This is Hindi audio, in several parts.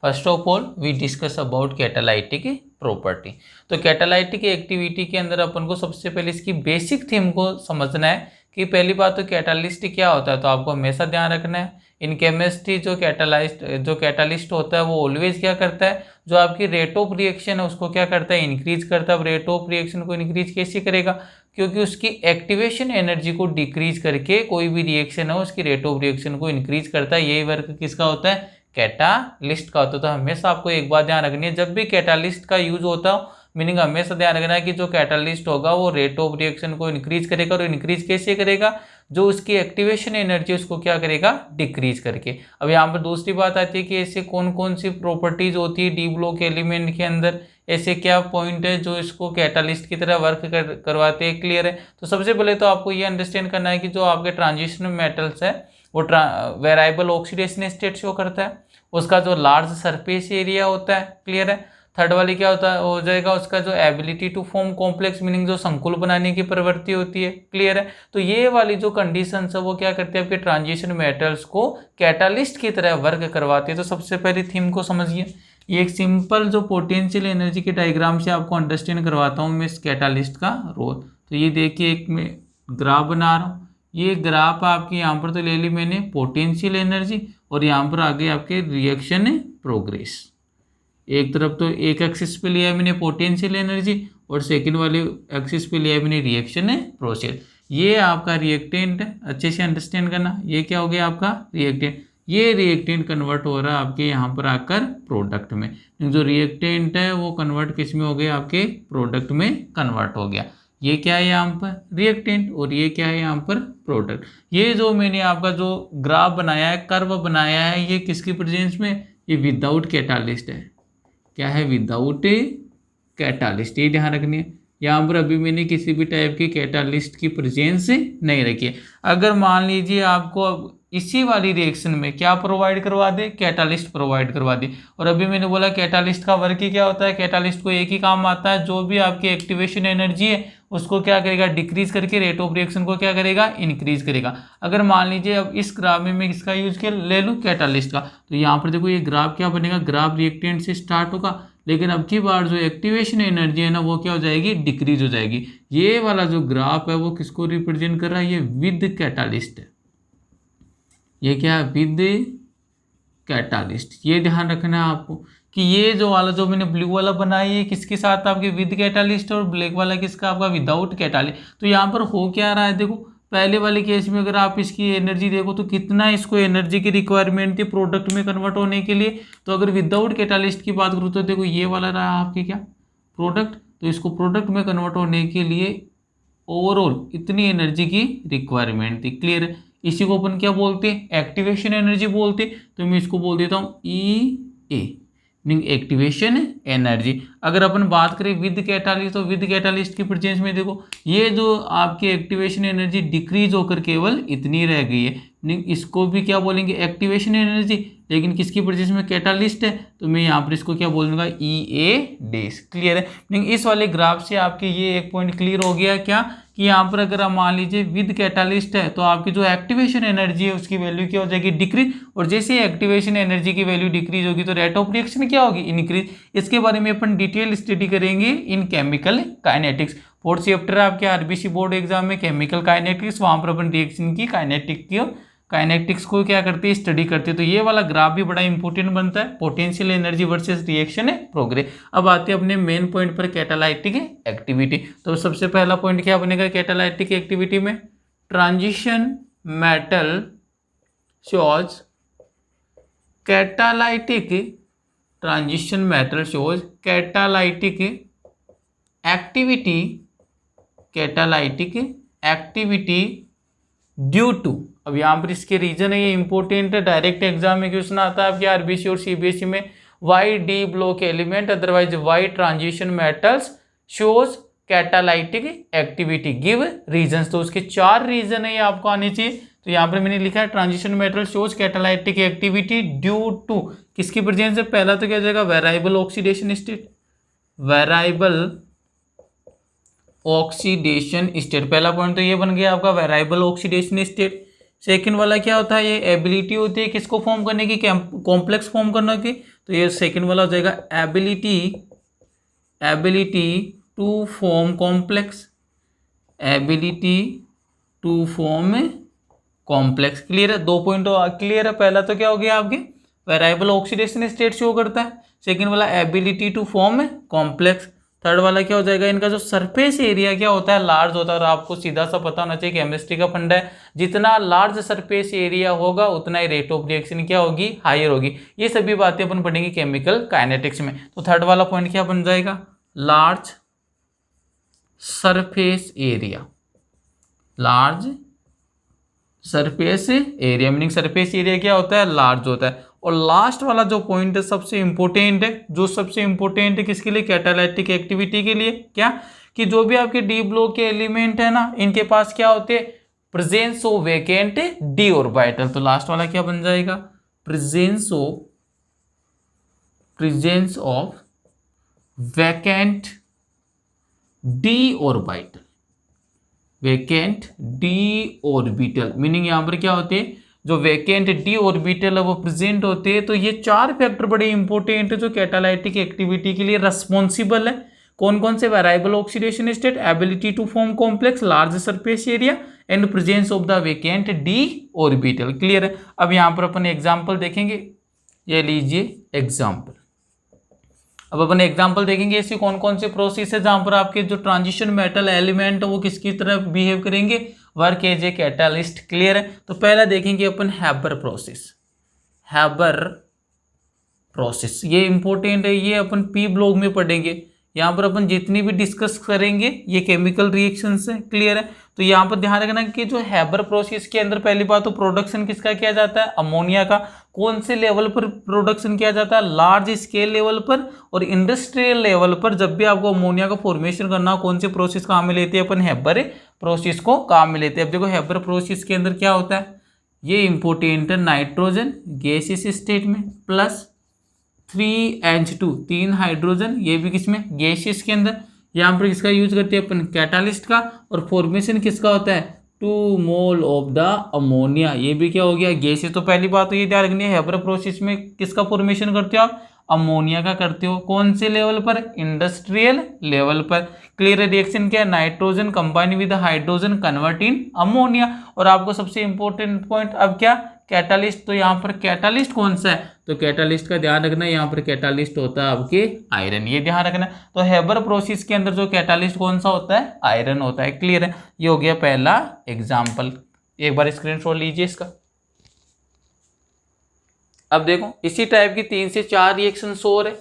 First of all we discuss about catalytic property. तो कैटालाइटिक एक्टिविटी के अंदर अपन को सबसे पहले इसकी बेसिक थीम को समझना है कि पहली बात तो कैटालिस्ट क्या होता है, तो आपको हमेशा ध्यान रखना है इन केमिस्ट्री जो कैटालिस्ट होता है वो ऑलवेज क्या करता है, जो आपकी रेट ऑफ रिएक्शन है उसको क्या करता है, इंक्रीज करता है। अब रेट ऑफ रिएक्शन को इंक्रीज कैसे करेगा, क्योंकि उसकी एक्टिवेशन एनर्जी को डिक्रीज करके कोई भी रिएक्शन है उसकी रेट ऑफ रिएक्शन को इंक्रीज करता है। यही वर्क किसका होता है, कैटालिस्ट का होता है। तो हमेशा आपको एक बात ध्यान रखनी है, जब भी कैटालिस्ट का यूज होता हो मीनिंग हमेशा ध्यान रखना है कि जो कैटालिस्ट होगा वो रेट ऑफ रिएक्शन को इंक्रीज करेगा, और इंक्रीज कैसे करेगा, जो उसकी एक्टिवेशन एनर्जी उसको क्या करेगा, डिक्रीज करके। अब यहाँ पर दूसरी बात आती है कि ऐसे कौन कौन सी प्रॉपर्टीज होती है डी ब्लॉक एलिमेंट के अंदर, ऐसे क्या पॉइंट है जो इसको कैटालिस्ट की तरह वर्क करवाते हैं। क्लियर है। तो सबसे पहले तो आपको ये अंडरस्टैंड करना है कि जो आपके ट्रांजिशन मेटल्स है वो वेरिएबल ऑक्सीडेशन स्टेट शो करता है, उसका जो लार्ज सरफेस एरिया होता है। क्लियर है। थर्ड वाली क्या होता है, हो जाएगा उसका जो ability to form complex meaning जो संकुल बनाने की प्रवृत्ति होती है। क्लियर है। तो ये वाली जो कंडीशंस है वो क्या करते हैं, आपके ट्रांजिशन मेटल्स को कैटालिस्ट की तरह वर्क करवाते हैं। तो सबसे पहले थीम को समझिए, ये एक सिंपल जो पोटेंशियल एनर्जी के डायग्राम से आपको अंडरस्टैंड करवाता हूँ मैं इस कैटालिस्ट का रोल। तो ये देखिए एक मैं ग्राफ बना रहा हूँ, ये ग्राफ आपके यहाँ पर तो ले ली मैंने पोटेंशियल एनर्जी, और यहाँ पर आगे आपके रिएक्शन प्रोग्रेस। एक तरफ तो एक एक्सिस पे लिया है मैंने पोटेंशियल एनर्जी, और सेकंड वाले एक्सिस पे लिया है मैंने रिएक्शन प्रोसेस। ये आपका रिएक्टेंट है, अच्छे से अंडरस्टैंड करना। ये क्या हो गया आपका रिएक्टेंट, ये रिएक्टेंट कन्वर्ट हो रहा है आपके यहाँ पर आकर प्रोडक्ट में। जो रिएक्टेंट है वो कन्वर्ट किस में हो गया, आपके प्रोडक्ट में कन्वर्ट हो गया। ये क्या है यहाँ पर रिएक्टेंट, और ये क्या है यहाँ पर प्रोडक्ट। ये जो मैंने आपका जो ग्राफ बनाया है, कर्व बनाया है, ये किसकी प्रेजेंस में, ये विदाउट कैटालिस्ट है। क्या है, विदाउट कैटालिस्ट। ये ध्यान रखनी है। यहाँ पर अभी मैंने किसी भी टाइप की कैटालिस्ट की प्रेजेंस नहीं रखी है। अगर मान लीजिए आपको अब इसी वाली रिएक्शन में क्या प्रोवाइड करवा दे, कैटालिस्ट प्रोवाइड करवा दे, और अभी मैंने बोला कैटालिस्ट का वर्क ही क्या होता है, कैटालिस्ट को एक ही काम आता है, जो भी आपकी एक्टिवेशन एनर्जी है उसको क्या करेगा, डिक्रीज करके रेट ऑफ रिएक्शन को क्या करेगा, इंक्रीज करेगा। अगर मान लीजिए अब इस ग्राफ में मैं किसका यूज कर ले लूँ, कैटालिस्ट का, तो यहाँ पर देखो ये ग्राफ क्या बनेगा, ग्राफ रिएक्टेंट से स्टार्ट होगा, लेकिन अब की बार जो एक्टिवेशन एनर्जी है ना वो क्या हो जाएगी, डिक्रीज हो जाएगी। ये वाला जो ग्राफ है वो किसको रिप्रेजेंट कर रहा है, ये विद कैटालिस्ट है। ये क्या है, विद कैटालिस्ट। ये ध्यान रखना है आपको कि ये जो वाला जो मैंने ब्लू वाला बनाया है किसके साथ, आपके विद कैटालिस्ट, और ब्लैक वाला किसका, आपका विदाउट कैटालिस्ट। तो यहाँ पर हो क्या रहा है, देखो पहले वाले केस में अगर आप इसकी एनर्जी देखो तो कितना इसको एनर्जी की रिक्वायरमेंट थी प्रोडक्ट में कन्वर्ट होने के लिए। तो अगर विदाउट कैटालिस्ट की बात करूँ तो देखो ये वाला रहा आपके क्या प्रोडक्ट, तो इसको प्रोडक्ट में कन्वर्ट होने के लिए ओवरऑल इतनी एनर्जी की रिक्वायरमेंट थी। क्लियर है। इसी को अपन क्या बोलते हैं, एक्टिवेशन एनर्जी बोलते। तो मैं इसको बोल देता हूँ E A meaning activation energy. अगर अपन बात करें विद कैटालिस्ट, तो विद कैटालिस्ट की प्रेजेंस में देखो ये जो आपकी एक्टिवेशन एनर्जी डिक्रीज होकर केवल इतनी रह गई है, मीनिंग इसको भी क्या बोलेंगे, एक्टिवेशन एनर्जी, लेकिन किसकी प्रेजेंस में, कैटालिस्ट है, तो मैं यहाँ पर इसको क्या बोलूँगा, EA'। क्लियर है। मीनिंग इस वाले ग्राफ से आपके ये एक पॉइंट क्लियर हो गया क्या, कि यहाँ पर अगर आप मान लीजिए विद कैटालिस्ट है तो आपकी जो एक्टिवेशन एनर्जी है उसकी वैल्यू क्या हो जाएगी, डिक्रीज, और जैसे ही एक्टिवेशन एनर्जी की वैल्यू डिक्रीज होगी तो रेट ऑफ रिएक्शन क्या होगी, इंक्रीज। इसके बारे में अपन डिटेल स्टडी करेंगे इन केमिकल काइनेटिक्स। फोर्थ चैप्टर आपके आरबीसी बोर्ड एग्जाम में केमिकल काइनेटिक्स, वहाँ पर अपन रिएक्शन की काइनेटिक्स को क्या करते हैं, स्टडी करते हैं। तो ये वाला ग्राफ भी बड़ा इंपॉर्टेंट बनता है, potential energy versus reaction progress. अब आते हैं अपने मेन पॉइंट पर, कैटालाइटिक एक्टिविटी। तो सबसे पहला पॉइंट क्या बनेगा कैटालाइटिक एक्टिविटी में, transition metal shows catalytic, transition metal shows catalytic activity, catalytic activity due to. अब यहाँ पर इसके रीजन है, ये इंपॉर्टेंट है, डायरेक्ट एग्जाम में क्वेश्चन आता है आपके आरबीसी और सीबीएसई में। Why d block element otherwise why transition metals shows catalytic activity, give reasons. तो उसके 4 रीजन है, ये आपको आने चाहिए। तो यहाँ पर मैंने लिखा है transition metal shows catalytic activity due to किसकी प्रेजेंस है। पहला तो क्या हो जाएगा, variable oxidation state, variable oxidation state. पहला पॉइंट तो ये बन गया आपका वेरिएबल ऑक्सीडेशन स्टेट। सेकंड वाला क्या होता है, ये एबिलिटी होती है किसको फॉर्म करने की, कॉम्प्लेक्स फॉर्म करने की। तो ये सेकंड वाला हो जाएगा ability to form complex, ability to form complex. Clear है, 2 पॉइंट क्लियर है। पहला तो क्या हो गया आपके वेरिएबल ऑक्सीडेशन स्टेट शो करता है, सेकंड वाला ability to form complex, third वाला क्या हो जाएगा इनका जो सरफेस एरिया क्या होता है लार्ज होता है। और आपको सीधा सा पता होना चाहिए केमिस्ट्री का फंडा है, जितना लार्ज सरफेस एरिया होगा उतना ही रेट ऑफ रिएक्शन क्या होगी हायर होगी। ये सभी बातें अपन पढ़ेंगे केमिकल काइनेटिक्स में। तो थर्ड वाला पॉइंट क्या बन जाएगा, large surface area, large surface area meaning surface area क्या होता है लार्ज होता है। और लास्ट वाला जो पॉइंट है सबसे इंपॉर्टेंट है, जो सबसे इंपॉर्टेंट है किसके लिए, कैटालाइटिक एक्टिविटी के लिए। क्या कि जो भी आपके डी ब्लॉक के एलिमेंट है ना इनके पास क्या होते हैं presence of vacant d orbital. तो लास्ट वाला क्या बन जाएगा, presence of vacant d orbital, vacant d orbital meaning यहाँ पर क्या होते हैं जो वैकेंट डी ऑर्बिटल है वो प्रेजेंट होते हैं। तो ये 4 फैक्टर बड़े इंपॉर्टेंट है जो कैटालाइटिक एक्टिविटी के लिए रिस्पॉन्सिबल है। कौन कौन से, variable oxidation state, ability to form complex, large surface area and presence of the vacant d orbital. Clear है। अब यहाँ पर अपन एग्जाम्पल देखेंगे, ये लीजिए एग्जाम्पल। अब अपन एग्जाम्पल देखेंगे ऐसी कौन कौन से प्रोसेस है जहां पर आपके जो ट्रांजिशन मेटल एलिमेंट है वो किसकी तरह बिहेव करेंगे, work as a catalyst. Clear है। तो पहला देखेंगे अपन हैबर प्रोसेस, हैबर प्रोसेस ये इंपॉर्टेंट है, ये अपन पी ब्लॉक में पढ़ेंगे। यहाँ पर अपन जितनी भी डिस्कस करेंगे ये केमिकल रिएक्शंस है। क्लियर है। तो यहाँ पर ध्यान रखना कि जो हैबर प्रोसेस के अंदर पहली बात तो प्रोडक्शन किसका किया जाता है, अमोनिया का। कौन से लेवल पर प्रोडक्शन किया जाता है, लार्ज स्केल लेवल पर और इंडस्ट्रियल लेवल पर। जब भी आपको अमोनिया का फॉर्मेशन करना हो कौन से प्रोसेस काम में लेते हैं अपन, हैबर प्रोसेस को काम में लेते हैं। अब देखो हैबर प्रोसेस के अंदर क्या होता है, ये इंपॉर्टेंट है, नाइट्रोजन गैसियस स्टेट में प्लस 3H2 3 हाइड्रोजन, ये भी किसमें गैसियस के अंदर। यहाँ पर किसका यूज करते हैं अपन, कैटालिस्ट का। और फॉर्मेशन किसका होता है, 2 मोल ऑफ द अमोनिया, ये भी क्या हो गया गैसियस। तो पहली बात तो ये ध्यान रखनी है हैबर प्रोसेस में किसका फॉर्मेशन करते हो आप, अमोनिया का करते हो। कौन से लेवल पर, इंडस्ट्रियल लेवल पर। क्लियर रिएक्शन क्या है, nitrogen combine with hydrogen convert in ammonia. और आपको सबसे इंपॉर्टेंट पॉइंट अब क्या, कैटालिस्ट। तो यहाँ पर कैटालिस्ट कौन सा है, तो कैटालिस्ट का ध्यान रखना, यहाँ पर कैटालिस्ट होता है आपके आयरन, ये ध्यान रखना। तो हैबर प्रोसेस के अंदर जो कैटालिस्ट कौन सा होता है, आयरन होता है। क्लियर है। ये हो गया पहला एग्जाम्पल, एक बार स्क्रीनशॉट लीजिए इसका। अब देखो इसी टाइप की 3 से 4 रिएक्शंस और है,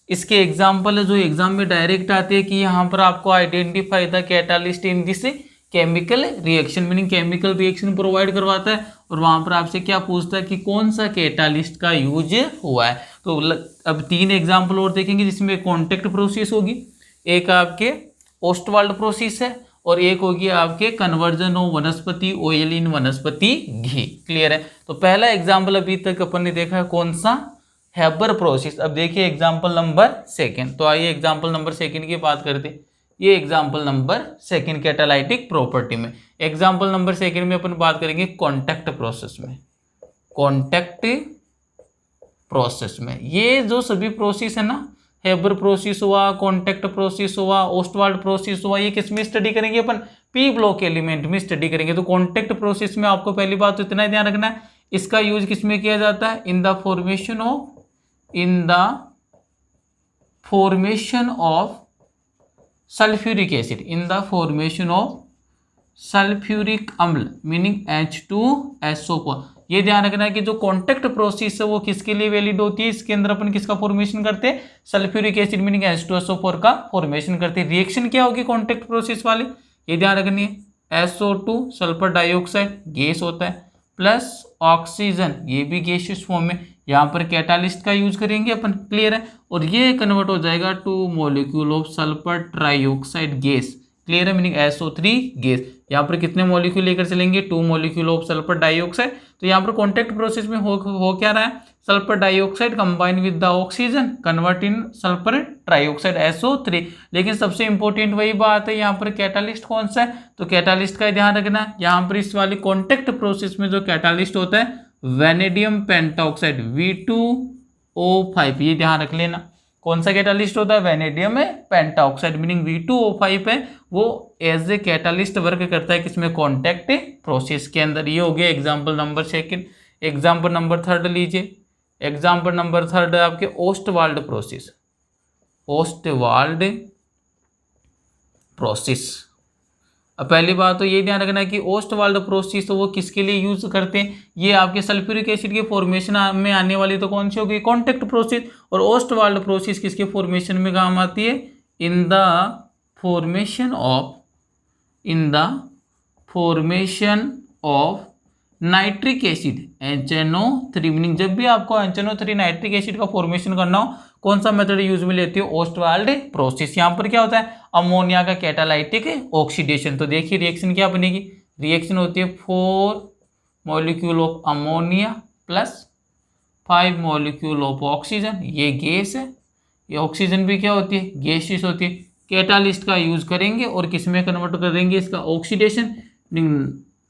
इसके एग्जाम्पल है जो एग्जाम में डायरेक्ट आते हैं कि यहाँ पर आपको identify the catalyst in this chemical reaction meaning chemical reaction provide करवाता है। और वहां पर आपसे क्या पूछता है कि कौन सा कैटालिस्ट का यूज हुआ है। तो अब 3 एग्जाम्पल और देखेंगे जिसमें कॉन्टेक्ट प्रोसेस होगी, एक आपके ओस्टवाल्ड प्रोसेस है और एक होगी आपके कन्वर्जन ऑफ वनस्पति ऑयल इन वनस्पति घी। क्लियर है। तो पहला एग्जाम्पल अभी तक अपन ने देखा है कौन सा, हैबर प्रोसेस। अब देखिए एग्जाम्पल नंबर 2। तो आइए एग्जाम्पल नंबर 2 की बात करते हैं। ये एग्जाम्पल नंबर 2 कैटालाइटिक प्रॉपर्टी में। एग्जाम्पल नंबर 2 में अपन बात करेंगे कॉन्टैक्ट प्रोसेस में। कॉन्टैक्ट प्रोसेस में ये जो सभी प्रोसेस है ना, हैबर प्रोसेस हुआ, कॉन्टैक्ट प्रोसेस हुआ, ओस्टवाल्ड प्रोसेस हुआ, ये किस में स्टडी करेंगे अपन, पी ब्लॉक एलिमेंट में स्टडी करेंगे। तो कॉन्टैक्ट प्रोसेस में आपको पहली बात तो इतना ध्यान रखना है, इसका यूज किस में किया जाता है, in the formation of sulphuric acid, in the formation of sulphuric अम्ल मीनिंग H2SO4। ये ध्यान रखना है कि जो कॉन्टैक्ट प्रोसेस है वो किसके लिए वैलिड होती है, इसके अंदर अपन किसका फॉर्मेशन करते हैं, सल्फ्यूरिक एसिड मीनिंग H2SO4 का फॉर्मेशन करते हैं। रिएक्शन क्या होगी कॉन्टैक्ट प्रोसेस वाली, ये ध्यान रखनी है। SO2 सल्फर डाइऑक्साइड गैस होता है प्लस ऑक्सीजन, ये भी गैसियस फॉर्म में। यहाँ पर कैटालिस्ट का यूज करेंगे अपन। क्लियर है। और ये कन्वर्ट हो जाएगा 2 molecule of sulphur trioxide gas. Clear है मीनिंग SO3 गैस। यहाँ पर कितने मॉलिक्यूल लेकर चलेंगे, 2 मॉलिक्यूल ऑफ सल्फर डाइऑक्साइड। तो यहाँ पर कॉन्टैक्ट प्रोसेस में हो क्या रहा है, sulphur dioxide combine with the oxygen convert in sulphur trioxide SO3। लेकिन सबसे इंपॉर्टेंट वही बात है, यहाँ पर कैटालिस्ट कौन सा है, तो कैटालिस्ट का ध्यान रखना। यहाँ पर इस वाली कॉन्टैक्ट प्रोसेस में जो कैटालिस्ट होता है वैनेडियम पेंटाऑक्साइड V2 V2O5, ये ध्यान रख लेना। कौन सा कैटालिस्ट होता है? वेनेडियम में पेंटाऑक्साइड मीनिंग V2O5 है, वो एज ए कैटालिस्ट वर्क करता है किसमें? कॉन्टैक्ट प्रोसेस के अंदर। ये हो गया example number second. Example number third लीजिए। एग्जाम्पल नंबर थर्ड है आपके ओस्टवाल्ड प्रोसेस। Ostwald process. अब पहली बात तो ये ध्यान रखना कि ओस्टवाल्ड प्रोसेस तो वो किसके लिए यूज करते हैं? ये आपके सल्फ्यूरिक एसिड के फॉर्मेशन में आने वाली तो कौन सी होगी? Contact process. और ओस्टवाल्ड प्रोसेस किसके फॉर्मेशन में काम आती है? In the formation of nitric acid HNO3 meaning जब भी आपको HNO3 नाइट्रिक एसिड का फॉर्मेशन करना हो कौन सा मेथड यूज में लेते हो? Ostwald process. यहाँ पर क्या होता है? अमोनिया का कैटालाइटिक ऑक्सीडेशन। तो देखिए रिएक्शन क्या बनेगी? रिएक्शन होती है 4 molecule of ammonia plus 5 molecule of oxygen. ये गैस है, ये ऑक्सीजन भी क्या होती है? गैसियस होती है। कैटालिस्ट का यूज करेंगे और किस में कन्वर्ट कर देंगे इसका? ऑक्सीडेशन,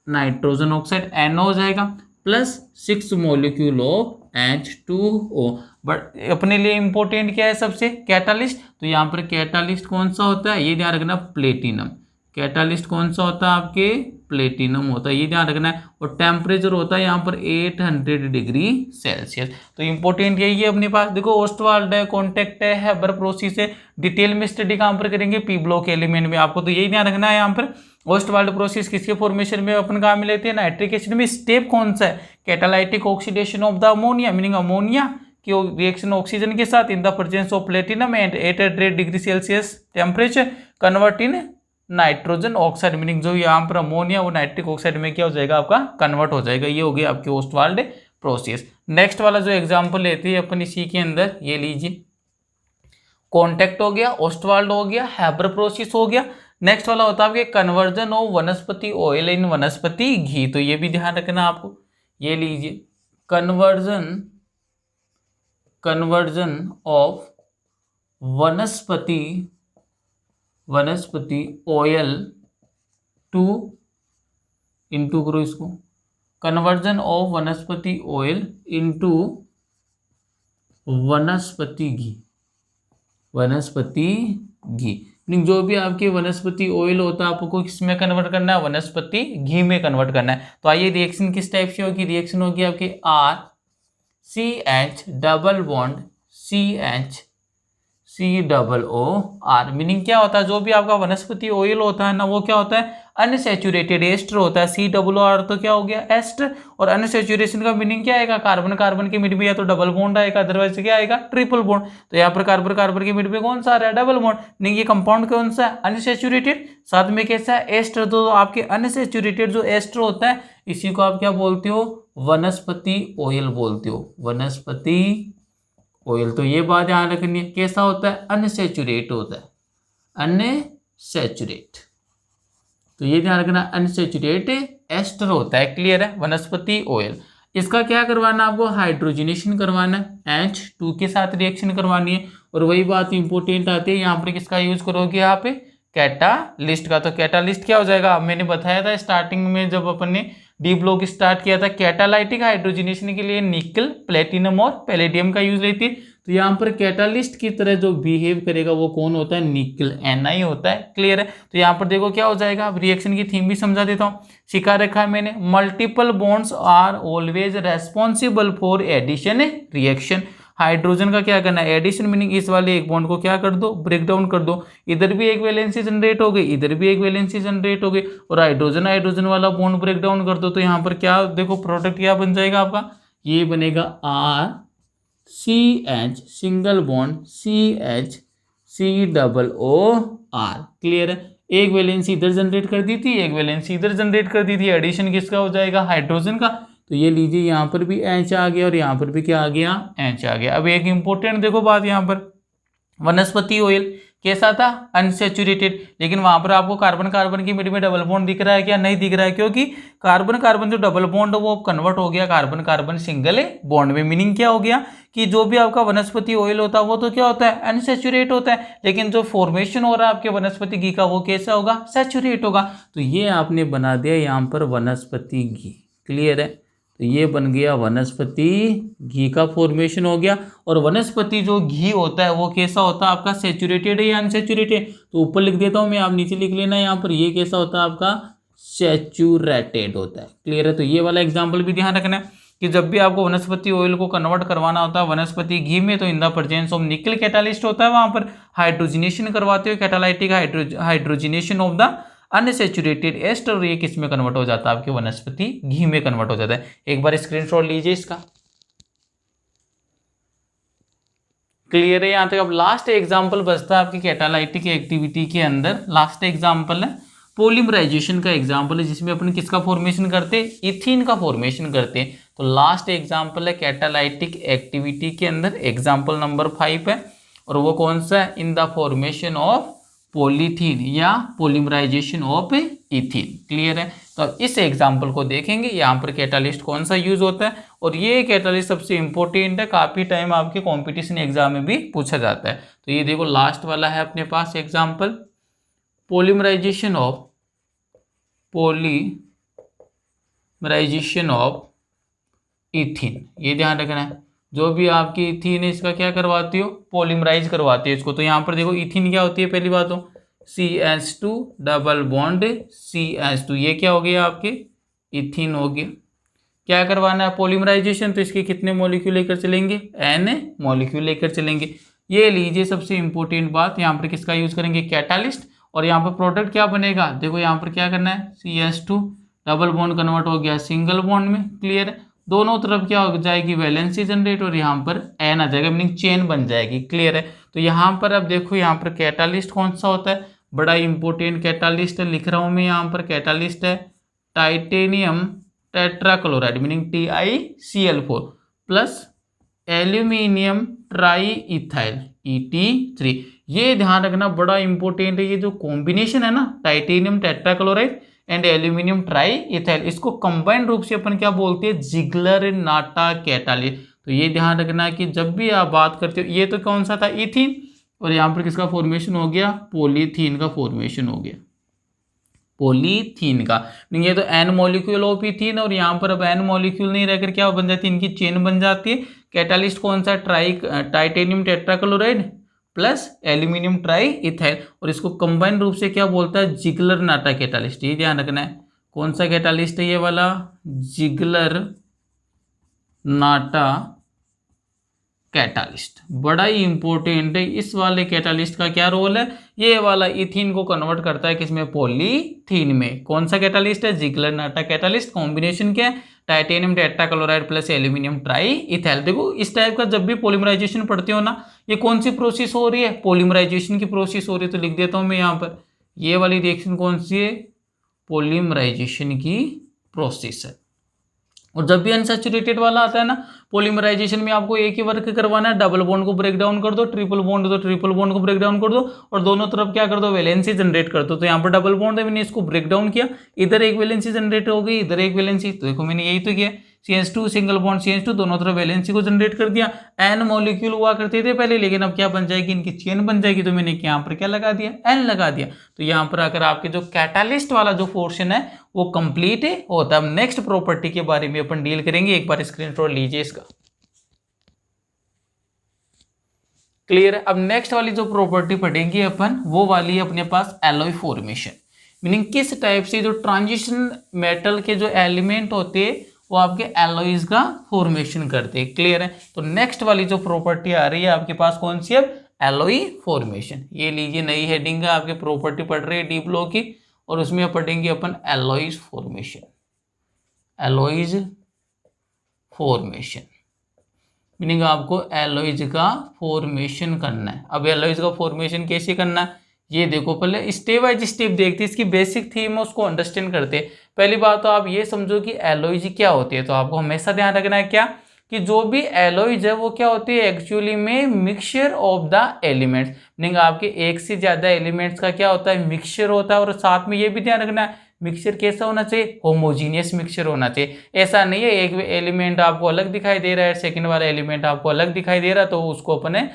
नाइट्रोजन ऑक्साइड NO हो जाएगा plus 6 molecule of H2O। But अपने लिए इंपॉर्टेंट क्या है सबसे? कैटालिस्ट। तो यहाँ पर कैटालिस्ट कौन सा होता है? ये ध्यान रखना, प्लेटिनम। कैटालिस्ट कौन सा होता है आपके? प्लेटिनम होता है, ये ध्यान रखना है। और टेम्परेचर होता है यहाँ पर 800 डिग्री सेल्सियस। तो इंपॉर्टेंट यही है अपने पास। देखो ओस्टवाल्ड है, कॉन्टैक्ट है, हेबर प्रोसेस है। डिटेल में स्टडी कहाँ पर करेंगे? पी ब्लॉक एलिमेंट में। आपको तो यही ध्यान रखना है। यहाँ पर ओस्टवाल्ड प्रोसेस किसके फॉर्मेशन में अपन काम में लेते हैं? नाइट्रिक एसिड में। स्टेप कौन सा है? Catalytic oxidation of the ammonia meaning ammonia की रिएक्शन ऑक्सीजन के साथ इन the presence of platinum and 800 degree Celsius temperature convert in nitrogen oxide meaning जो यहाँ पर अमोनिया वो नाइट्रिक ऑक्साइड में क्या हो जाएगा? आपका कन्वर्ट हो जाएगा। ये हो गया आपके ओस्टवाल्ड प्रोसेस। नेक्स्ट वाला जो एग्जाम्पल लेते हैं अपन इसी के अंदर, ये लीजिए। कॉन्टैक्ट हो गया, ओस्टवाल्ड हो गया, हेबर प्रोसेस हो गया। नेक्स्ट वाला होता है आपके कन्वर्जन ऑफ वनस्पति ऑयल इन वनस्पति घी। तो ये भी ध्यान रखना आपको। ये लीजिए, कन्वर्जन ऑफ वनस्पति ऑयल टू इंटू करो इसको, कन्वर्जन ऑफ वनस्पति ऑयल इंटू वनस्पति घी। जो भी आपके वनस्पति ऑयल होता है आपको किसमें कन्वर्ट करना है? वनस्पति घी में कन्वर्ट करना है। तो आइए रिएक्शन किस टाइप से होगी? रिएक्शन होगी आपके RCH double bond CHCOOR meaning क्या होता है? जो भी आपका वनस्पति ऑयल होता है ना वो क्या होता है? अनसैचुरेटेड एस्टर होता है। COOR तो क्या हो गया? एस्टर। और अनसैचुरेशन का मीनिंग क्या आएगा? कार्बन कार्बन के मिड में या तो डबल बॉन्ड आएगा, अदरवाइज क्या आएगा? Triple bond. तो यहाँ पर कार्बन कार्बन के मिड में कौन सा आ रहा है? Double bond. नहीं, ये कंपाउंड कौन सा है? अनसैचुरेटेड। साथ में कैसा है? एस्टर। तो आपके अनसैचुरेटेड जो एस्टर होता है इसी को आप क्या बोलते हो? वनस्पति ऑयल बोलते हो, वनस्पति ऑयल। तो ये बात ध्यान रखनी है। कैसा होता है? अनसैचुरेट होता है, अनसैचुरेट। तो ये ध्यान रखना, अनसैचुरेट एस्टर होता है। क्लियर है? वनस्पति ऑयल। इसका क्या करवाना आपको? हाइड्रोजनेशन करवाना है, H2 के साथ रिएक्शन करवानी है। और वही बात इंपॉर्टेंट आती है, यहाँ पर किसका यूज करोगे? यहाँ पे कैटालिस्ट का। तो कैटालिस्ट क्या हो जाएगा? मैंने बताया था स्टार्टिंग में जब अपन ने डी ब्लॉक स्टार्ट किया था, कैटालाइटिक हाइड्रोजनेशन के लिए निकल, प्लेटिनम और पैलेडियम का यूज लेती है। तो यहाँ पर कैटालिस्ट की तरह जो बिहेव करेगा वो कौन होता है? निकल, Na होता है। क्लियर है? तो यहाँ पर देखो क्या हो जाएगा। अब रिएक्शन की थीम भी समझा देता हूँ। सिखा रखा है मैंने, multiple bonds are always responsible for addition reaction. Hydrogen का क्या करना है? एडिशन मीनिंग इस वाले एक बॉन्ड को क्या कर दो? ब्रेक डाउन कर दो। इधर भी एक वैलेंसी जनरेट हो गई, इधर भी एक वैलेंसी जनरेट हो गई, और हाइड्रोजन हाइड्रोजन वाला बॉन्ड ब्रेक डाउन कर दो। तो यहाँ पर क्या देखो प्रोडक्ट क्या बन जाएगा आपका? ये बनेगा RCH single bond CHCOOR। Clear है? एक वैलेंसी इधर जनरेट कर दी थी, एक वैलेंसी इधर जनरेट कर दी थी। एडिशन किसका हो जाएगा? हाइड्रोजन का। तो ये लीजिए, यहाँ पर भी H आ गया और यहाँ पर भी क्या आ गया? H आ गया। अब एक इंपॉर्टेंट देखो बात, यहाँ पर वनस्पति ऑयल कैसा था? अनसैचुरेटेड। लेकिन वहां पर आपको कार्बन कार्बन की मिड में डबल बॉन्ड दिख रहा है क्या? नहीं दिख रहा है, क्योंकि कार्बन कार्बन जो डबल बॉन्ड वो कन्वर्ट हो गया कार्बन कार्बन सिंगल बॉन्ड में। मीनिंग क्या हो गया कि जो भी आपका वनस्पति ऑयल होता है वो तो क्या होता है? अनसैचुरेट होता है। लेकिन जो फॉर्मेशन हो रहा है आपके वनस्पति घी का वो कैसा होगा? सैचुरेट होगा। तो ये आपने बना दिया यहाँ पर वनस्पति घी। क्लियर है? तो तो ये बन गया वनस्पति घी का फॉर्मेशन हो गया। और वनस्पति जो घी होता है वो कैसा होता है आपका, सेचुरेटेड है या अनसेचुरेटेड, तो ऊपर लिख देता हूँ मैं, आप नीचे लिख लेना यहाँ पर, ये कैसा होता है आपका, सैचुरेटेड होता है। क्लियर है। तो ये वाला एग्जाम्पल भी ध्यान रखना है कि जब भी आपको वनस्पति ऑयल को कन्वर्ट करवाना होता है वनस्पति घी में, तो in the presence of nickel catalyst होता है, वहां पर हाइड्रोजिनेशन करवाते हो, catalytic hydrogenation of the unsaturated ester, और ये किस में कन्वर्ट हो जाता है, आपके वनस्पति घी में कन्वर्ट हो जाता है। एक बार स्क्रीनशॉट लीजिए इसका। क्लियर है यहाँ तक। अब लास्ट एग्जाम्पल बचता है आपकी कैटालाइटिक एक्टिविटी के अंदर, लास्ट एग्जाम्पल है पॉलीमराइजेशन का एग्जाम्पल है, जिसमें अपन किसका फॉर्मेशन करते हैं, इथीन का फॉर्मेशन करते हैं। तो लास्ट एग्जाम्पल है कैटालाइटिक एक्टिविटी के अंदर, एग्जाम्पल नंबर 5 है, और वो कौन सा है, in the formation of polythene या पॉलीमराइजेशन ऑफ इथीन। क्लियर है। तो अब इस एग्जाम्पल को देखेंगे, यहाँ पर कैटालिस्ट कौन सा यूज होता है, और ये कैटालिस्ट सबसे इंपॉर्टेंट है, काफी टाइम आपके कॉम्पिटिशन एग्जाम में भी पूछा जाता है। तो ये देखो लास्ट वाला है अपने पास एग्जाम्पल, पॉलीमराइजेशन ऑफ इथीन। ये ध्यान रखना है, जो भी आपकी इथीन है इसका क्या करवाती हो, पॉलीमराइज करवाती है इसको। तो यहाँ पर देखो इथीन क्या होती है, पहली बात तो CH2 डबल बॉन्ड CH2, ये क्या हो गया आपके इथीन हो गया। क्या करवाना है, पॉलीमराइजेशन, तो इसके कितने मॉलिक्यूल लेकर चलेंगे, N मॉलिक्यूल लेकर चलेंगे। ये लीजिए सबसे इंपॉर्टेंट बात, यहाँ पर किसका यूज करेंगे, कैटालिस्ट, और यहाँ पर प्रोडक्ट क्या बनेगा, देखो यहाँ पर क्या करना है, CH2 डबल बॉन्ड कन्वर्ट हो गया सिंगल बॉन्ड में। क्लियर है। दोनों तरफ क्या हो जाएगी, वैलेंसी जनरेट, और यहाँ पर N आ जाएगा, मीनिंग चेन बन जाएगी। क्लियर है। तो यहाँ पर अब देखो यहाँ पर कैटालिस्ट कौन सा होता है, बड़ा इंपॉर्टेंट कैटालिस्ट है, लिख रहा हूँ मैं यहाँ पर, कैटालिस्ट है titanium tetrachloride, meaning TiCl4 plus aluminium try ethyl ET3। ये ध्यान रखना बड़ा इंपॉर्टेंट है, ये जो कॉम्बिनेशन है ना, titanium tetrachloride and aluminium try ethyl, इसको कंबाइंड रूप से अपन क्या बोलते हैं, जिगलर नाटा कैटालिस्ट। तो ये ध्यान रखना कि जब भी आप बात करते हो, ये तो कौन सा था, इथीन, और यहाँ पर किसका फॉर्मेशन हो गया, पॉलीथीन का फॉर्मेशन हो गया, पॉलीथीन का। ये तो N मॉलिक्यूल ऑफ इथीन, और यहाँ पर अब N मॉलिक्यूल नहीं रहकर क्या बन जाती है, इनकी चेन बन जाती है। कैटालिस्ट कौन सा, titanium tetrachloride plus aluminium try ethyl, और इसको कंबाइन रूप से क्या बोलता है, जिगलर नाटा कैटालिस्ट। ये ध्यान रखना है, कौन सा कैटालिस्ट है ये वाला, जिगलर नाटा कैटालिस्ट, बड़ा ही इंपॉर्टेंट है। इस वाले कैटालिस्ट का क्या रोल है, ये वाला इथीन को कन्वर्ट करता है किसमें, पॉलीथीन में। कौन सा कैटालिस्ट है, जिगलर नाटा कैटालिस्ट। कॉम्बिनेशन क्या है, titanium tetrachloride plus aluminium try ethyl. देखो इस टाइप का जब भी पॉलीमराइजेशन पढ़ते हो ना, ये कौन सी प्रोसेस हो रही है, पॉलीमराइजेशन की प्रोसेस हो रही है। तो लिख देता हूं मैं यहाँ पर, ये वाली रिएक्शन कौन सी है, पॉलीमराइजेशन की प्रोसेस है। और जब भी अनसैचुरेटेड वाला आता है ना, पॉलीमराइजेशन में आपको एक ही वर्क करवाना है, डबल बॉन्ड को ब्रेक डाउन कर दो, ट्रिपल बॉन्ड दो, ट्रिपल बॉन्ड को ब्रेक डाउन कर दो, और दोनों तरफ क्या कर दो, वैलेंसी जनरेट कर दो। तो यहाँ पर डबल बॉन्ड है, मैंने इसको ब्रेक डाउन किया, इधर एक वैलेंसी जनरेट हो गई, इधर एक वैलेंसी, तो देखो मैंने यही तो किया, CH2 सिंगल बॉन्ड CH2, दोनों तरफ वैलेंसी को जनरेट कर दिया। N मॉलिक्यूल हुआ करते थे पहले, लेकिन अब क्या बन जाएगी, इनकी चेन बन जाएगी। तो मैंने यहाँ पर क्या लगा दिया, N लगा दिया। तो यहाँ पर अगर आपके जो कैटालिस्ट वाला जो पोर्शन है वो कंप्लीट होता है। अब नेक्स्ट प्रॉपर्टी के बारे में अपन डील करेंगे, एक बार स्क्रीनशॉट लीजिए इसका। क्लियर है। अब नेक्स्ट वाली जो प्रॉपर्टी पढ़ेंगे अपन, वो वाली है अपने पास एलॉय फॉर्मेशन, मीनिंग किस टाइप से जो ट्रांजिशन मेटल के जो एलिमेंट होते हैं वो आपके एलॉयज का फॉर्मेशन करते हैं। क्लियर है। तो नेक्स्ट वाली जो प्रॉपर्टी आ रही है आपके पास कौन सी है, एलॉय फॉर्मेशन। ये लीजिए नई हेडिंग है, आपके प्रॉपर्टी पढ़ रही है डी ब्लॉक की, और उसमें पढ़ेंगे अपन alloys formation. Alloys formation meaning आपको एलॉयज का फॉर्मेशन करना है। अब एलॉयज का फॉर्मेशन कैसे करना है, ये देखो, पहले स्टेप बाय स्टेप देखते हैं, इसकी बेसिक थीम है उसको अंडरस्टैंड करते हैं। पहली बात तो आप ये समझो कि एलॉयज क्या होती है। तो आपको हमेशा ध्यान रखना है क्या, कि जो भी एलॉयज है वो क्या होती है, एक्चुअली में mixture of the elements, meaning आपके एक से ज्यादा एलिमेंट्स का क्या होता है, मिक्सचर होता है। और साथ में ये भी ध्यान रखना है, मिक्सचर कैसा होना चाहिए, होमोजीनियस मिक्सचर होना चाहिए। ऐसा नहीं है एक एलिमेंट आपको अलग दिखाई दे रहा है, सेकंड वाला एलिमेंट आपको अलग दिखाई दे रहा है, तो उसको अपने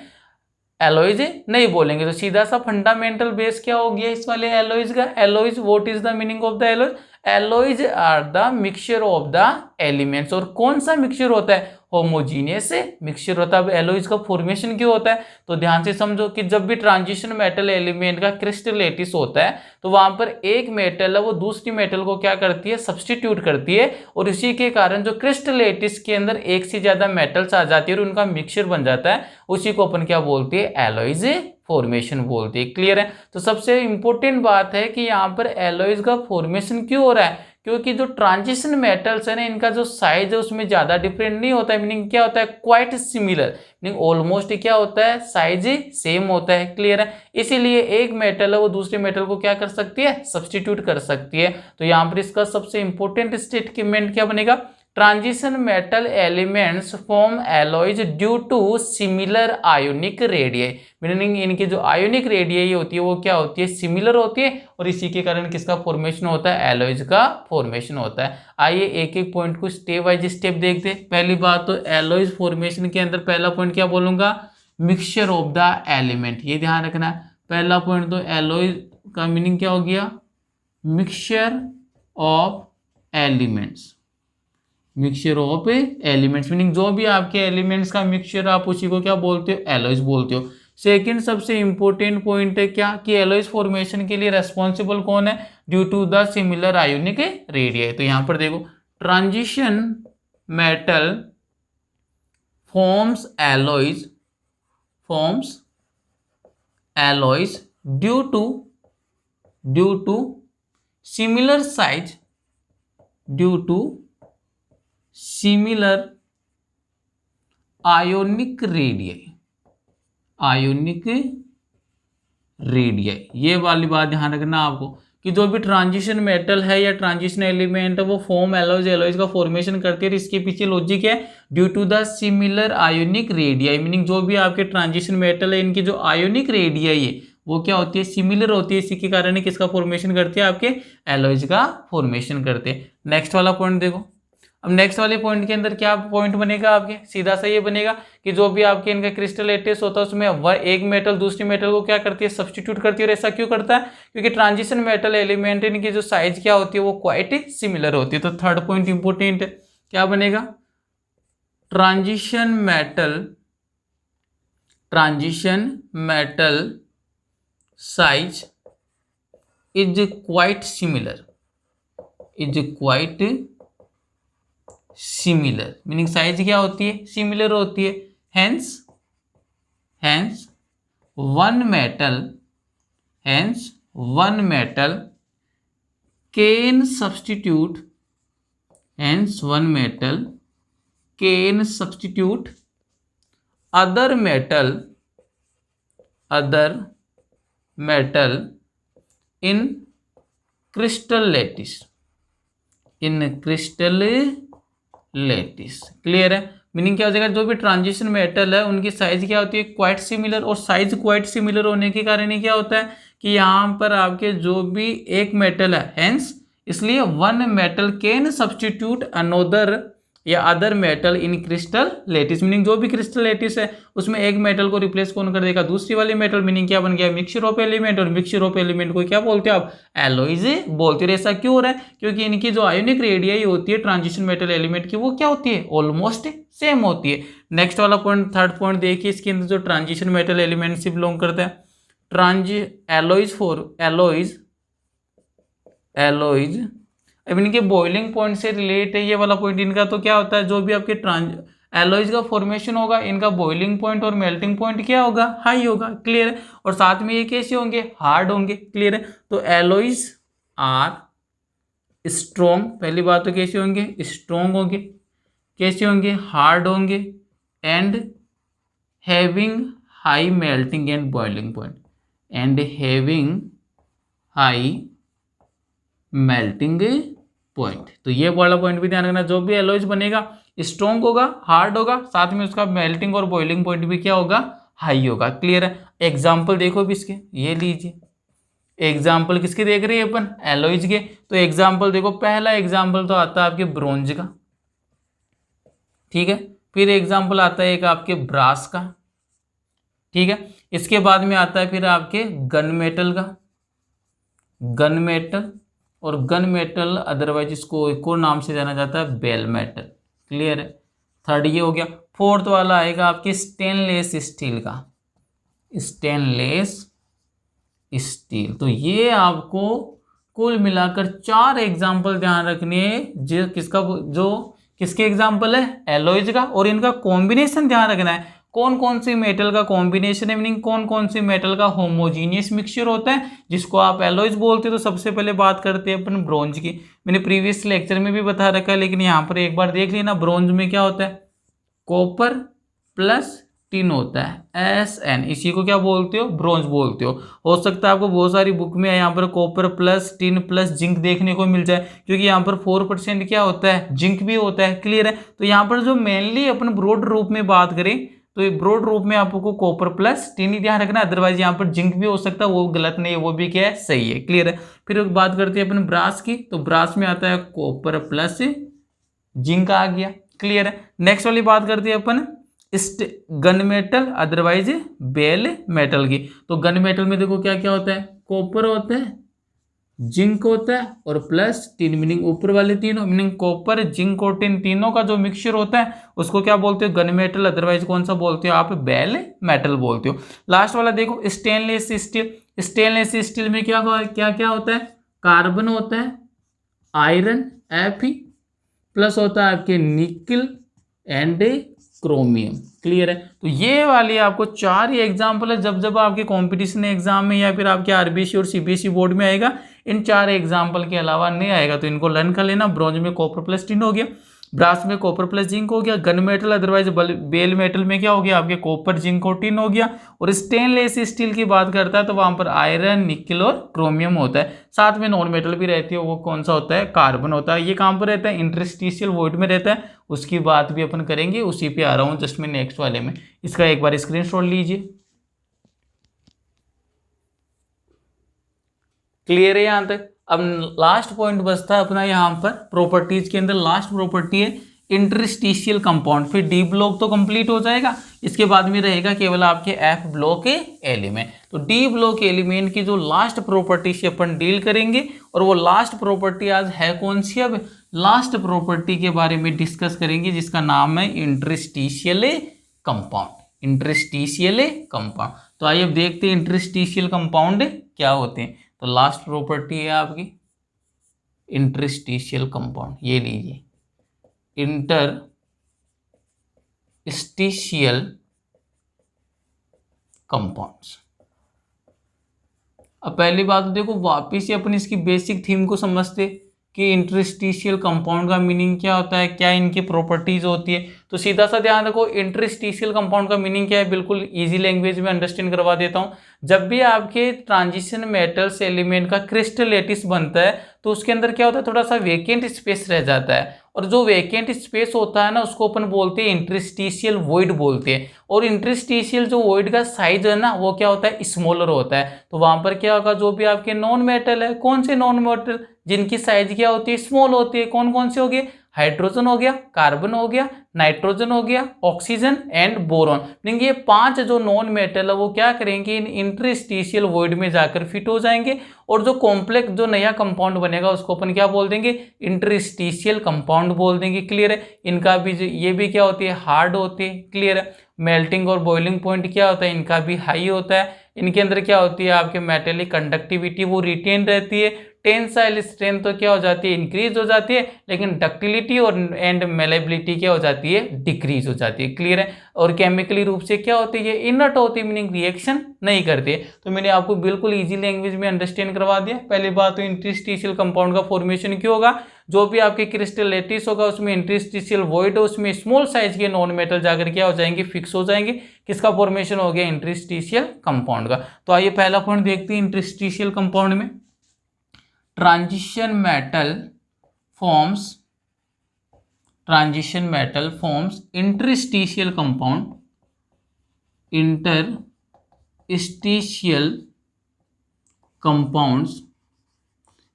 एलॉयज नहीं बोलेंगे। तो सीधा सा फंडामेंटल बेस क्या हो गया इस वाले एलॉयज का, alloys what is the meaning of the alloys, alloys are the mixture of the elements. और कौन सा मिक्सचर होता है? होमोजीनियस मिक्सचर होता है। अब एलॉयज का फॉर्मेशन क्यों होता है? तो ध्यान से समझो कि जब भी ट्रांजिशन मेटल एलिमेंट का क्रिस्टलेटिस होता है तो वहां पर एक मेटल है वो दूसरी मेटल को क्या करती है? सब्सटीट्यूट करती है, और इसी के कारण जो क्रिस्टलेटिस के अंदर एक से ज्यादा मेटल्स आ जाती है और उनका मिक्सचर बन जाता है, उसी को अपन क्या बोलते हैं? एलॉयज फॉर्मेशन बोलते हैं। क्लियर है? तो सबसे इंपॉर्टेंट बात है कि यहाँ पर एलॉयज का फॉर्मेशन क्यों हो रहा है? क्योंकि जो ट्रांजिशन मेटल्स है ना, इनका जो साइज है उसमें ज्यादा डिफरेंट नहीं होता है। मीनिंग क्या होता है? क्वाइट सिमिलर, मीनिंग ऑलमोस्ट क्या होता है? साइज सेम होता है। क्लियर है? इसीलिए एक मेटल है वो दूसरे मेटल को क्या कर सकती है? सब्सटीट्यूट कर सकती है। तो यहाँ पर इसका सबसे इंपॉर्टेंट स्टेटमेंट क्या बनेगा? Transition metal elements form alloys due to similar ionic radii. Meaning इनकी जो आयोनिक रेडियाई होती है वो क्या होती है? सिमिलर होती है, और इसी के कारण किसका फॉर्मेशन होता है? एलॉयज का फॉर्मेशन होता है। आइए एक एक पॉइंट को स्टेप बाय स्टेप देखते हैं। पहली बात तो एलॉयज फॉर्मेशन के अंदर पहला पॉइंट क्या बोलूंगा? Mixture of the element. ये ध्यान रखना है। पहला पॉइंट तो एलॉयज का मीनिंग क्या हो गया? Mixture of elements. Mixture of elements meaning जो भी आपके एलिमेंट्स का मिक्सचर, आप उसी को क्या बोलते हो? एलॉयज बोलते हो। सेकंड सबसे इंपॉर्टेंट पॉइंट है क्या? कि एलॉयज फॉर्मेशन के लिए रेस्पॉन्सिबल कौन है? Due to the similar ionic radii. तो यहां पर देखो, transition metal forms alloys due to similar size, due to similar ionic radii. ये वाली बात ध्यान रखना आपको कि जो भी ट्रांजिशन मेटल है या ट्रांजिशन एलिमेंट है वो फॉर्म एलॉयज का फॉर्मेशन करती है। इसके पीछे लॉजिक है due to the similar ionic radii. Meaning जो भी आपके ट्रांजिशन मेटल है इनकी जो आयोनिक रेडियाई है वो क्या होती है? सिमिलर होती है। इसी के कारण किसका फॉर्मेशन करती है? आपके एलॉयज का फॉर्मेशन करते हैं। नेक्स्ट वाला पॉइंट देखो। अब नेक्स्ट वाले पॉइंट के अंदर क्या पॉइंट बनेगा आपके? सीधा सा ये बनेगा कि जो भी आपके इनका क्रिस्टल लेटिस होता है उसमें वह एक मेटल दूसरी मेटल को क्या करती है? सब्सटीट्यूट करती है। और ऐसा क्यों करता है? क्योंकि ट्रांजिशन मेटल एलिमेंट इनकी जो साइज क्या होती है वो क्वाइट सिमिलर होती है। तो थर्ड पॉइंट इंपोर्टेंट है, क्या बनेगा? Transition metal size is quite similar, meaning size क्या होती है? सिमिलर होती है। Hence one metal can substitute other metal in crystal lettuce. Clear है? मीनिंग क्या हो जाएगा? जो भी ट्रांजिशन मेटल है उनकी साइज क्या होती है? Quite similar. और साइज क्वाइट सिमिलर होने के कारण ही क्या होता है कि यहाँ पर आपके जो भी एक मेटल है, हेंस इसलिए one metal can substitute another या other metal in crystal lattice. Meaning जो भी क्रिस्टल लेटिस है उसमें एक मेटल को रिप्लेस कौन कर देगा? दूसरी वाली मेटल। मीनिंग क्या बन गया? Mixture of element. और मिक्सचर ऑफ एलिमेंट को क्या बोलते हैं आप? एलॉयज बोलते हैं। ऐसा क्यों हो रहा है? क्योंकि इनकी जो आयोनिक रेडियाई होती है ट्रांजिशन मेटल एलिमेंट की वो क्या होती है? ऑलमोस्ट सेम होती है। नेक्स्ट वाला पॉइंट, थर्ड पॉइंट देखिए, इसके अंदर जो ट्रांजिशन मेटल एलिमेंट से बिलोंग करता है, एलॉयज अब इनके बॉइलिंग पॉइंट से रिलेट है ये वाला पॉइंट इनका। तो क्या होता है? जो भी आपके एलॉयज का फॉर्मेशन होगा इनका बॉइलिंग पॉइंट और मेल्टिंग पॉइंट क्या होगा? हाई होगा। क्लियर है? और साथ में ये कैसे होंगे? हार्ड होंगे। क्लियर है? तो एलॉयज आर स्ट्रॉन्ग। पहली बात तो कैसे होंगे? स्ट्रॉन्ग होंगे। कैसे होंगे? हार्ड होंगे। And having high melting and boiling point. Melting point. तो ये वाला पॉइंट भी ध्यान रखना। जो भी एलॉयज बनेगा स्ट्रॉन्ग होगा, हार्ड होगा, साथ में उसका मेल्टिंग और बॉइलिंग पॉइंट भी क्या होगा? हाई होगा। क्लियर है? एग्जाम्पल देखो भी इसके, ये लीजिए एग्जाम्पल किसके देख रहे हैं अपन? एलॉयज के। तो एग्जाम्पल देखो, पहला एग्जाम्पल तो आता है आपके ब्रोंज का, ठीक है। फिर एग्जाम्पल आता है एक आपके ब्रास का, ठीक है। इसके बाद में आता है फिर आपके गन मेटल का, और गन मेटल अदरवाइज इसको एक और नाम से जाना जाता है बेल मेटल। क्लियर है, थर्ड ये हो गया। फोर्थ वाला आएगा आपके स्टेनलेस स्टील का, स्टेनलेस स्टील। तो ये आपको कुल मिलाकर 4 एग्जाम्पल ध्यान रखने हैं, जो किसके एग्जाम्पल है, एलॉयज का, और इनका कॉम्बिनेशन ध्यान रखना है, कौन कौन सी मेटल का कॉम्बिनेशन है, मीनिंग कौन कौन सी मेटल का होमोजीनियस मिक्सचर होता है जिसको आप एलॉयज बोलते हैं। तो सबसे पहले बात करते हैं अपन ब्रोंज की। मैंने प्रीवियस लेक्चर में भी बता रखा है, लेकिन यहाँ पर एक बार देख लेना। ब्रोंज में क्या होता है, कॉपर प्लस टिन होता है, Sn, इसी को क्या बोलते हो, ब्रोंज बोलते हो सकता है आपको बहुत सारी बुक में यहाँ पर copper plus tin plus zinc देखने को मिल जाए, क्योंकि यहाँ पर 4% क्या होता है, जिंक भी होता है। क्लियर है, तो यहाँ पर जो मेनली अपन ब्रॉड रूप में बात करें तो ये ब्रॉड रूप में आपको कॉपर प्लस टिन ही ध्यान रखना, अदरवाइज यहाँ पर जिंक भी हो सकता है, वो गलत नहीं है, वो भी क्या है, सही है। क्लियर है, फिर बात करते हैं अपन ब्रास की। तो ब्रास में आता है कॉपर प्लस जिंक आ गया। क्लियर है, नेक्स्ट वाली बात करते हैं अपन gun metal otherwise bell metal की। तो गन मेटल में देखो क्या क्या होता है, कॉपर होता है, जिंक होता है और प्लस टिन, मीनिंग ऊपर वाले तीनों, मीनिंग कॉपर जिंक और टिन, तीनों का जो मिक्सचर होता है उसको क्या बोलते हो, गन मेटल, अदरवाइज कौन सा बोलते हो आप, बेल मेटल बोलते हो। लास्ट वाला देखो स्टेनलेस स्टील। स्टेनलेस स्टील में क्या क्या क्या होता है, कार्बन होता है, आयरन Fe, प्लस होता है आपके निकल एंड क्रोमियम। क्लियर है, तो ये वाली आपको 4 ही एग्जाम्पल है, जब जब आपके कंपटीशन एग्जाम में या फिर आपके आरबीसी और सीबीएसई बोर्ड में आएगा, इन 4 एग्जाम्पल के अलावा नहीं आएगा, तो इनको लर्न कर लेना। ब्रॉन्ज में कॉपर प्लस टिन हो गया, ब्रास में कॉपर प्लस जिंक हो गया, gun metal otherwise bell metal में क्या हो गया आपके कॉपर जिंक और टिन हो गया, और स्टेनलेस स्टील की बात करता है तो वहां पर आयरन निकल और क्रोमियम होता है। साथ में नॉन मेटल भी रहती है, वो कौन सा होता है, कार्बन होता है। ये कहां पर रहता है, इंटरस्टिशियल वॉइड में रहता है, उसकी बात भी अपन करेंगे, उसी पे आ रहा हूं जस्ट मैं नेक्स्ट वाले में। इसका एक बार स्क्रीनशॉट लीजिए। क्लियर है यहां तक। अब लास्ट पॉइंट बचता है अपना यहाँ पर प्रॉपर्टीज के अंदर, लास्ट प्रॉपर्टी है इंटरस्टिशियल कंपाउंड। फिर डी ब्लॉक तो कंप्लीट हो जाएगा, इसके बाद में रहेगा केवल आपके एफ ब्लॉक एलिमेंट। तो डी ब्लॉक एलिमेंट की जो लास्ट प्रॉपर्टी से अपन डील करेंगे, और वो लास्ट प्रॉपर्टी आज है कौन सी, अब लास्ट प्रॉपर्टी के बारे में डिस्कस करेंगे जिसका नाम है इंटरस्टिशियल कंपाउंड। इंटरस्टिशियल कंपाउंड, तो आइए अब देखते हैं इंटरस्टिशियल कंपाउंड क्या होते हैं। तो लास्ट प्रॉपर्टी है आपकी इंटरस्टिशियल कंपाउंड, ये लीजिए इंटरस्टिशियल कंपाउंड्स। अब पहली बात तो देखो वापिस से अपन इसकी बेसिक थीम को समझते कि इंटरस्टिशियल कंपाउंड का मीनिंग क्या होता है, क्या इनकी प्रॉपर्टीज होती है। तो सीधा सा ध्यान रखो, इंटरस्टिशियल कंपाउंड का मीनिंग क्या है, बिल्कुल इजी लैंग्वेज में अंडरस्टैंड करवा देता हूं। जब भी आपके ट्रांजिशन मेटल्स एलिमेंट का क्रिस्टल लैटिस बनता है तो उसके अंदर क्या होता है, थोड़ा सा वेकेंट स्पेस रह जाता है, और जो वेकेंट स्पेस होता है ना उसको अपन बोलते हैं इंटरस्टिशियल वॉइड बोलते हैं। और इंटरस्टिशियल जो वॉइड का साइज है ना वो क्या होता है, स्मॉलर होता है। तो वहां पर क्या होगा, जो भी आपके नॉन मेटल है, कौन से नॉन मेटल जिनकी साइज क्या होती है, स्मॉल होती है, कौन कौन से हो गए, हाइड्रोजन हो गया, कार्बन हो गया, नाइट्रोजन हो गया, ऑक्सीजन एंड बोरॉन। ये 5 जो नॉन मेटल है वो क्या करेंगे, इन इंटरस्टिशियल वॉइड में जाकर फिट हो जाएंगे, और जो कॉम्प्लेक्स जो नया कंपाउंड बनेगा उसको अपन क्या बोल देंगे, इंटरस्टिशियल कंपाउंड बोल देंगे। क्लियर है, इनका भी ये भी क्या होती है, हार्ड होती है। क्लियर है, मेल्टिंग और बॉइलिंग पॉइंट क्या होता है, इनका भी हाई होता है। इनके अंदर क्या होती है आपके मेटेलिक कंडक्टिविटी वो रिटेन रहती है, टेंसाइल स्ट्रेंथ तो क्या हो जाती है, इंक्रीज हो जाती है, लेकिन डक्टिलिटी और एंड मेलेबिलिटी क्या हो जाती है, डिक्रीज हो जाती है। क्लियर है, और केमिकली रूप से क्या होती है, इनर्ट होती है, मीनिंग रिएक्शन नहीं करते। तो मैंने आपको बिल्कुल इजी लैंग्वेज में अंडरस्टैंड करवा दिया। पहली बात तो इंटरस्टिशियल कंपाउंड का फॉर्मेशन क्यों होगा, जो भी आपके क्रिस्टल लैटिस होगा उसमें इंटरस्टिशियल वॉइड है, उसमें स्मॉल साइज के नॉन मेटल जाकर क्या हो जाएंगे, फिक्स हो जाएंगे। किसका फॉर्मेशन हो गया, इंटरस्टिशियल कंपाउंड का। तो आइए पहला पॉइंट देखते हैं इंटरस्टिशियल कंपाउंड में, transition metal forms interstitial compound, interstitial compounds,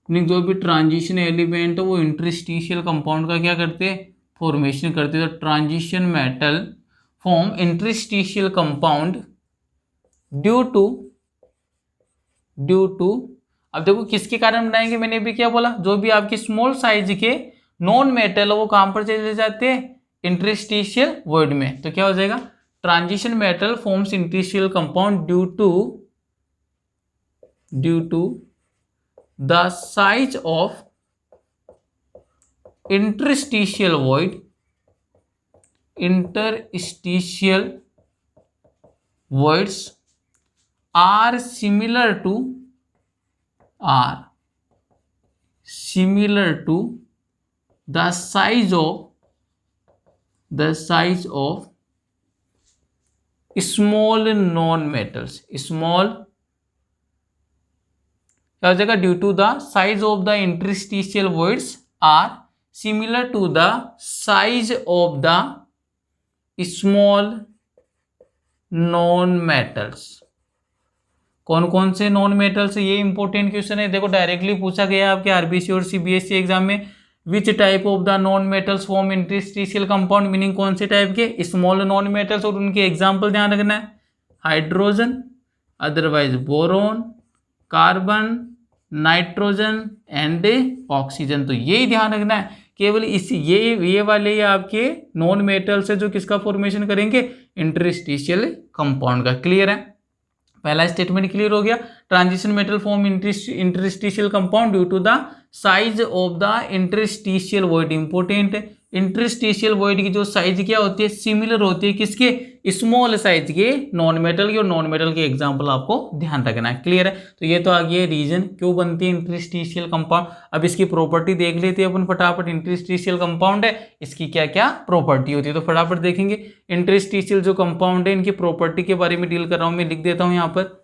जो भी ट्रांजिशन एलिमेंट है वो इंटरस्टिशियल कंपाउंड का क्या करते हैं, फॉर्मेशन करते हैं। तो transition metal form interstitial compound due to अब देखो किसके कारण बनाएंगे, मैंने भी क्या बोला, जो भी आपके स्मॉल साइज के नॉन मेटल वो कहां पर चले जाते हैं, इंटरस्टिशियल वॉइड में। तो क्या हो जाएगा, transition metal forms interstitial compound due to the size of interstitial void voids are similar to the size of small non metals, small क्या हो जाएगा, due to the size of the interstitial voids are similar to the size of the small non metals। कौन कौन से नॉन मेटल्स, ये इंपॉर्टेंट क्वेश्चन है। देखो डायरेक्टली पूछा गया आपके आरबीसी और सीबीएसई एग्जाम में, which type of the non metals form interstitial compound, meaning कौन से टाइप के, स्मॉल नॉन मेटल्स, और उनके एग्जाम्पल ध्यान रखना है, hydrogen, otherwise boron, carbon, nitrogen and oxygen. तो यही ध्यान रखना है, केवल इस ये वाले आपके नॉन मेटल्स है जो किसका फॉर्मेशन करेंगे, इंटरस्टिशियल कंपाउंड का। क्लियर है, पहला स्टेटमेंट क्लियर हो गया। Transition metal form interstitial compound due to the size of the interstitial void, important है। इंटरस्टिशियल वॉइड की जो साइज क्या होती है, सिमिलर होती है किसके, स्मॉल साइज के नॉन मेटल की, और नॉन मेटल के एग्जांपल आपको ध्यान रखना है। क्लियर है, तो ये तो आ गया रीजन क्यों बनती है इंटरस्टिशियल कंपाउंड। अब इसकी प्रॉपर्टी देख लेते हैं अपन फटाफट। इंटरस्टिशियल कंपाउंड है, इसकी क्या क्या प्रॉपर्टी होती है, तो फटाफट देखेंगे। इंटरस्टिशियल जो कंपाउंड है इनकी प्रॉपर्टी के बारे में डील कर रहा हूं मैं, लिख देता हूं यहाँ पर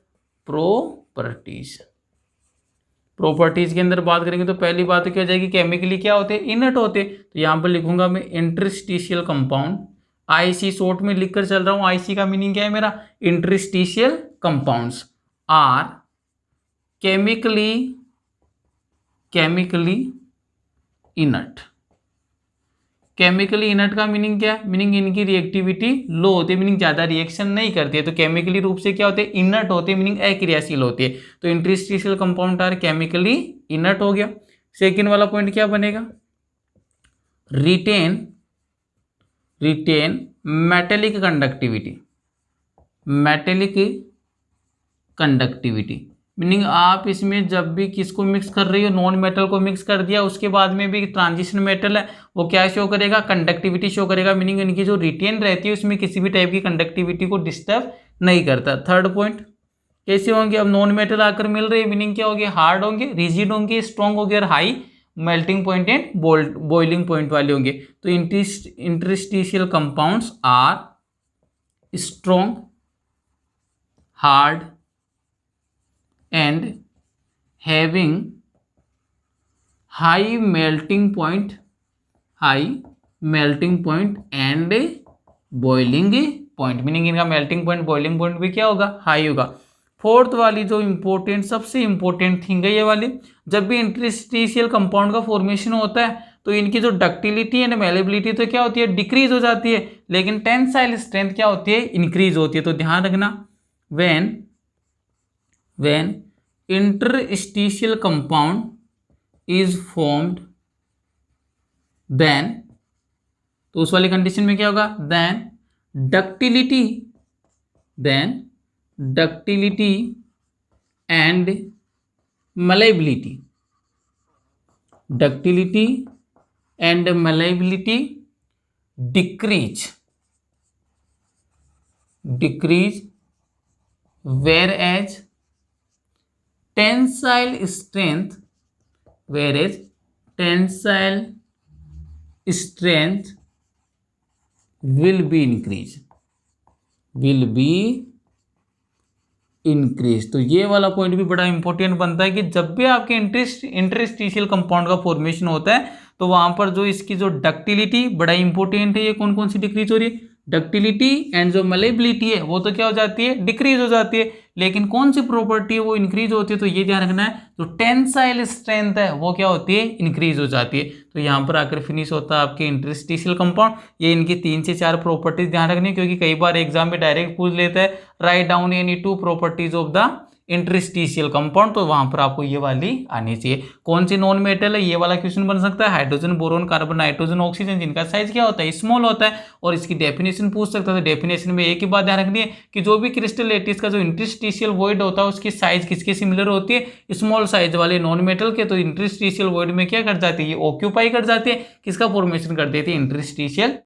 प्रॉपर्टीज के अंदर बात करेंगे तो पहली बात तो क्या हो जाएगी, केमिकली क्या होते हैं, इनर्ट होते। तो यहाँ पर लिखूंगा मैं इंटरस्टिशियल कंपाउंड, आईसी शॉर्ट में लिखकर चल रहा हूं। आईसी का मीनिंग क्या है मेरा, interstitial compounds are chemically inert. Chemically inert का मीनिंग क्या है, मीनिंग इनकी रिएक्टिविटी लो होती है, मीनिंग ज्यादा रिएक्शन नहीं करती है। तो केमिकली रूप से क्या होते हैं, इनर्ट होते हैं, मीनिंग अक्रियाशील होती है। तो interstitial compound are chemically inert हो गया। सेकेंड वाला पॉइंट क्या बनेगा, रिटेन मेटेलिक कंडक्टिविटी, मीनिंग आप इसमें जब भी किसको मिक्स कर रही हो, नॉन मेटल को मिक्स कर दिया, उसके बाद में भी ट्रांजिशन मेटल है वो क्या शो करेगा, कंडक्टिविटी शो करेगा, मीनिंग इनकी जो रिटेन रहती है उसमें किसी भी टाइप की कंडक्टिविटी को डिस्टर्ब नहीं करता। थर्ड पॉइंट कैसे होंगे, अब नॉन मेटल आकर मिल रहे हैं, मीनिंग क्या होंगे, हार्ड होंगे, रिजिड होंगे, स्ट्रॉन्ग होंगे और high melting point and boiling point वाले होंगे। तो interstitial compounds are strong, hard and having high melting point and boiling point, meaning इनका मेल्टिंग पॉइंट बॉइलिंग पॉइंट भी क्या होगा, हाई होगा। फोर्थ वाली जो इंपॉर्टेंट सबसे इंपॉर्टेंट थिंग है ये वाली, जब भी इंटरस्टिशियल कंपाउंड का फॉर्मेशन होता है तो इनकी जो डक्टिलिटी एंड मेलेबिलिटी तो क्या होती है, डिक्रीज हो जाती है, लेकिन टेंसाइल स्ट्रेंथ क्या होती है, इंक्रीज होती है। तो ध्यान रखना, when interstitial compound is formed then, तो उस वाली कंडीशन में क्या होगा, then ductility and malleability decrease, whereas tensile strength will be increase। तो ये वाला पॉइंट भी बड़ा इंपॉर्टेंट बनता है कि जब भी आपके इंटरस्टिशियल कंपाउंड का फॉर्मेशन होता है तो वहां पर जो इसकी जो डक्टिलिटी बड़ा इंपॉर्टेंट है, ये कौन कौन सी डिक्रीज हो रही है, डक्टिलिटी एंड जो मलेबिलिटी है वो तो क्या हो जाती है, डिक्रीज हो जाती है, लेकिन कौन सी प्रॉपर्टी है वो इंक्रीज होती है। तो ये ध्यान रखना है, जो टेंसाइल स्ट्रेंथ है वो क्या होती है, इंक्रीज हो जाती है। तो यहाँ पर आकर फिनिश होता है आपके इंटरस्टिशियल कंपाउंड। ये इनकी 3 से 4 प्रॉपर्टीज ध्यान रखनी है, क्योंकि कई बार एग्जाम में डायरेक्ट पूछ लेता है, write down any 2 properties of the interstitial compound, तो वहां पर आपको ये वाली आनी चाहिए। कौन सी नॉन मेटल है, ये वाला क्वेश्चन बन सकता है। Hydrogen, boron, carbon, nitrogen, oxygen, जिनका साइज क्या होता है, स्मॉल होता है, और इसकी डेफिनेशन पूछ सकता है। तो डेफिनेशन में एक ही बात ध्यान रखनी है कि जो भी क्रिस्टल लैटिस का जो इंटरस्टिशियल वॉइड होता है उसकी साइज किसके सिमिलर होती है, स्मॉल साइज वाले नॉन मेटल के। तो इंटरस्टिशियल वॉइड में क्या कर जाती है, ये ऑक्यूपाई कर जाती है, किसका फॉर्मेशन कर देती है, इंटरस्टिशियल